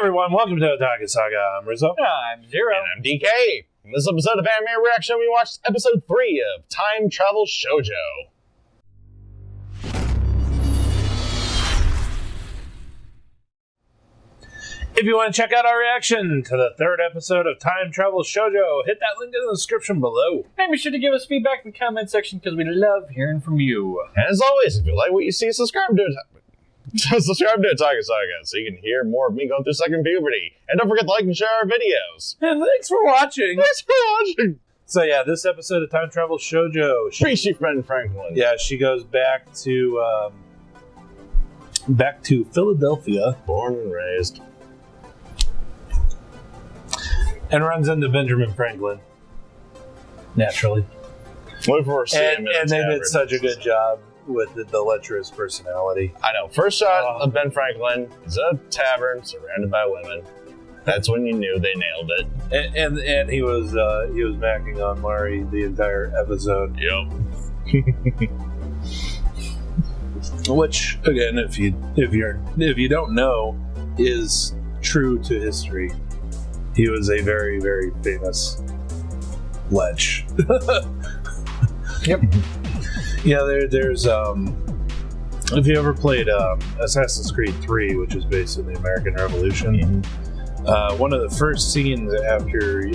everyone, welcome to Otaku Saga. I'm Rizzo. I'm Zero. And I'm DK. In this episode of Anime Reaction, we watched episode 3 of Time Travel Shoujo. If you want to check out our reaction to the third episode of Time Travel Shoujo, hit that link in the description below. And be sure to give us feedback in the comment section because we love hearing from you. And as always, if you like what you see, subscribe to Otaku Saga so you can hear more of me going through second puberty. And don't forget to like and share our videos. And thanks for watching. Thanks for watching. So yeah, this episode of Time Travel Shoujo, Chief Ben Franklin. Yeah, she goes back to Philadelphia, Born and raised. and runs into Benjamin Franklin. Naturally. Look for And they did such a good job with the lecherous personality. I know. First shot of Ben Franklin is a tavern surrounded by women. That's when you knew they nailed it. And he was backing on Mari the entire episode. Yep. Which, again, if you don't know, is true to history. He was a very, very famous lech. Yep. Yeah, there's if you ever played Assassin's Creed 3, which is based in the American Revolution, one of the first scenes after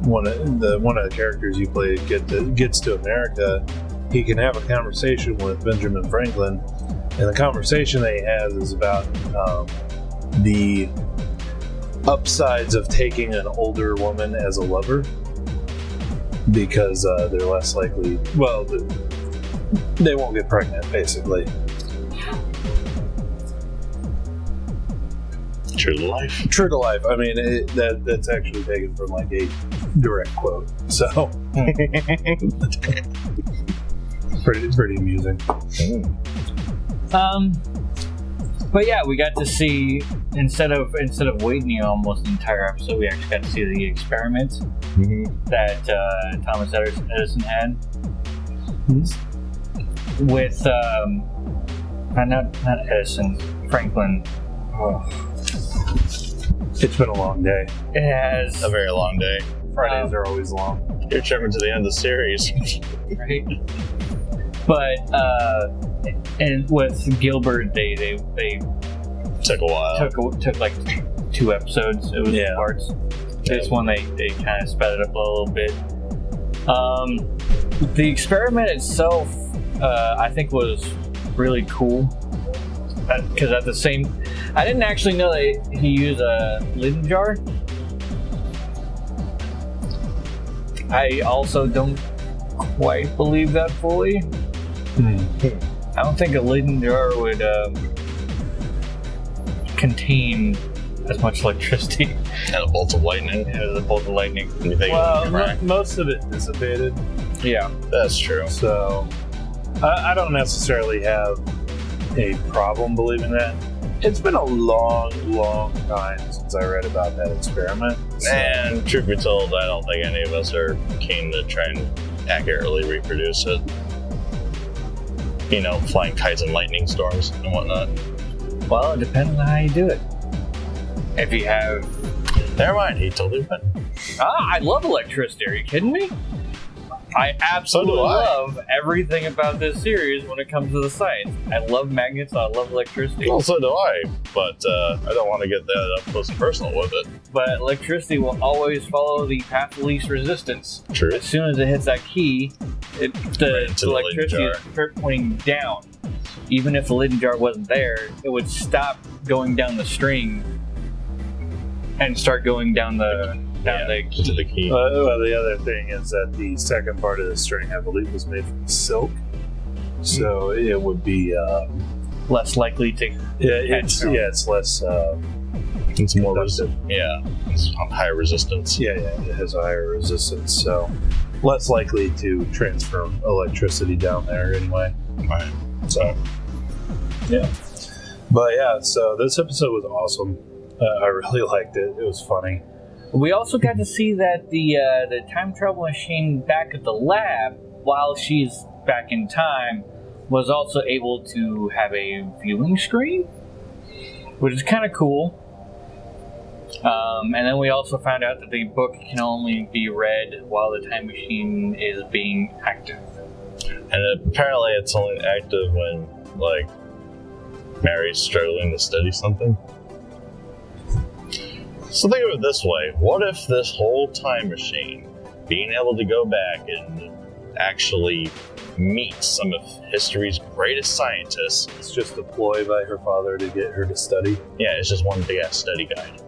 one of the characters you play gets to America, he can have a conversation with Benjamin Franklin, and the conversation that he has is about the upsides of taking an older woman as a lover, because they're less likely. Well, they won't get pregnant, basically. True to life. True to life. I mean, that's actually taken from like a direct quote. So, pretty amusing. But yeah, we got to see instead of waiting almost the entire episode, we actually got to see the experiment that Thomas Edison had with not Edison, Franklin. Oh. It's been a long day. It has A very long day. Fridays are always long. You're trimming to the end of the series. right? But and with Gilbert, they Took a while. took like 2 episodes. It was parts. This one they kind of sped it up a little bit. The experiment itself, I think, was really cool because at the same, I didn't actually know that he used a Leyden jar. I also don't quite believe that fully. I don't think a Leyden jar would contain as much electricity And a bolt of lightning. as a bolt of lightning. You think Most of it dissipated. Yeah. That's true. So, I don't necessarily have a problem believing that. It's been a long, long time since I read about that experiment. So. And truth be told, I don't think any of us are keen to try and accurately reproduce it. You know, flying kites and lightning storms and whatnot. Well, it depends on how you do it. If you have... Never mind, he totally went. I love electricity. Are you kidding me? I absolutely love everything about this series when it comes to the science. I love magnets, I love electricity. Well, so do I, but I don't want to get that up close and personal with it. But electricity will always follow the path of least resistance. True. As soon as it hits that key, the electricity is pointing down. Even if the Leyden jar wasn't there, it would stop going down the string and start going down the key. To the key. Well, the other thing is that the second part of the string, I believe, was made from silk, so it would be less likely to. It's less. It's more conductive. It's higher resistance. Yeah, it has a higher resistance, so less likely to transfer electricity down there anyway. Right. So, yeah. But yeah, so this episode was awesome. I really liked it. It was funny. We also got to see that the time travel machine back at the lab, while she's back in time, was also able to have a viewing screen, which is kind of cool. And then we also found out that the book can only be read while the time machine is being active. And apparently it's only active when, like, Mary's struggling to study something. So think of it this way. What if this whole time machine, being able to go back and actually meet some of history's greatest scientists... It's just a ploy by her father to get her to study. Yeah, it's just one big-ass study guide.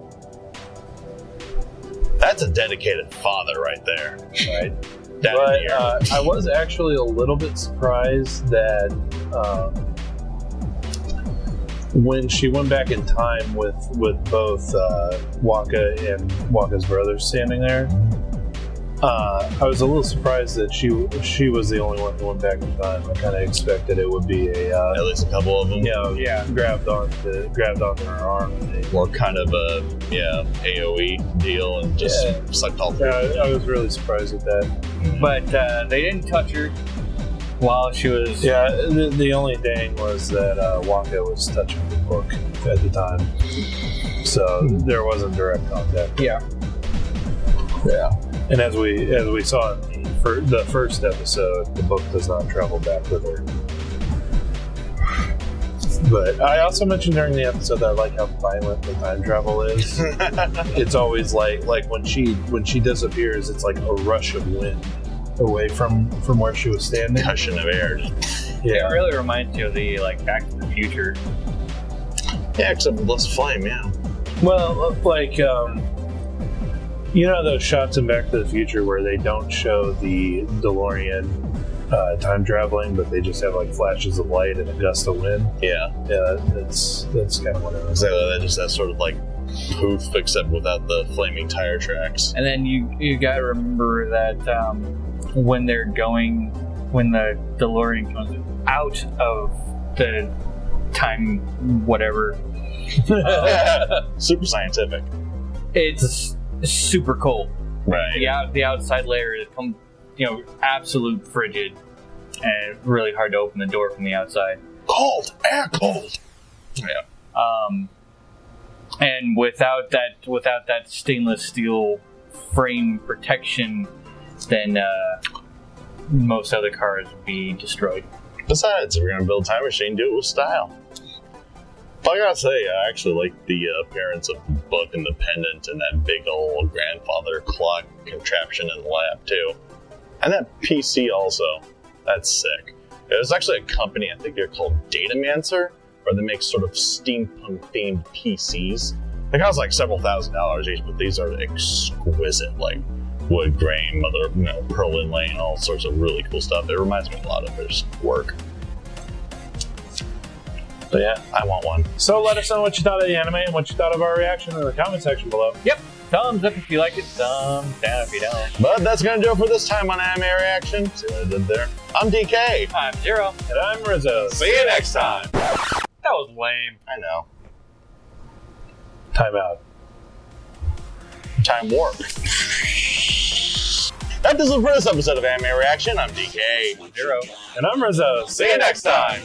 That's a dedicated father right there. Right. But I was actually a little bit surprised that when she went back in time with both Waka and Waka's brother standing there, I was a little surprised that she was the only one who went back in time. I kind of expected it would be at least a couple of them. Grabbed onto her arm. Or kind of a AOE deal and just sucked all through. Yeah, I was really surprised at that. But they didn't touch her while she was... Yeah, the only thing was that Waka was touching the book at the time. So there wasn't direct contact. Yeah. Yeah. And as we saw in the first episode, the book does not travel back with her. But I also mentioned during the episode that I like how violent the time travel is. It's always like when she disappears, it's like a rush of wind away from where she was standing. Cushion of air. Yeah. It really reminds you of the Back to the Future. Yeah, except with less flame, yeah. Well, like you know those shots in Back to the Future where they don't show the DeLorean time traveling, but they just have like flashes of light and a gust of wind. Yeah, that's kind of what it was. Exactly, that just that sort of like poof, except without the flaming tire tracks. And then you gotta remember that when the DeLorean comes out of the time, whatever, super scientific. It's super cold. Right. The outside layer is absolute frigid, and really hard to open the door from the outside. Cold, air cold. Yeah. And without that stainless steel frame protection, then most other cars would be destroyed. Besides, if you're gonna build a time machine, do it with style. But I gotta say, I actually like the appearance of the book and the pendant and that big old grandfather clock contraption in the lab too. And that PC also. That's sick. There's actually a company, I think they're called Datamancer, where they make sort of steampunk themed PCs. They cost like several $1,000s each, but these are exquisite, like wood grain, pearl inlay, and all sorts of really cool stuff. It reminds me a lot of their work. But yeah, I want one. So let us know what you thought of the anime and what you thought of our reaction in the comment section below. Yep. Thumbs up if you like it, thumbs down if you don't. But that's gonna do it for this time on Anime Reaction. See what I did there? I'm DK. I'm Zero. And I'm Rizzo. See you next time. That was lame. I know. Time out. Time warp. That does it for this episode of Anime Reaction. I'm DK. Zero. And I'm Rizzo. See you next time.